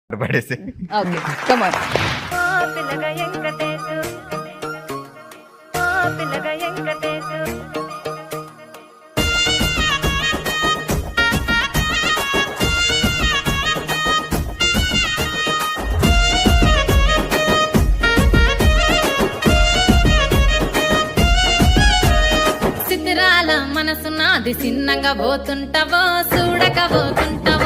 పడేసి okay come on పిల్లగా ఎంకటేశు పిల్లగా ఎంకటేశు సిద్ధిరాల మనసు నాది చిన్నగా పోతుంటావో చూడక పోతుంటావో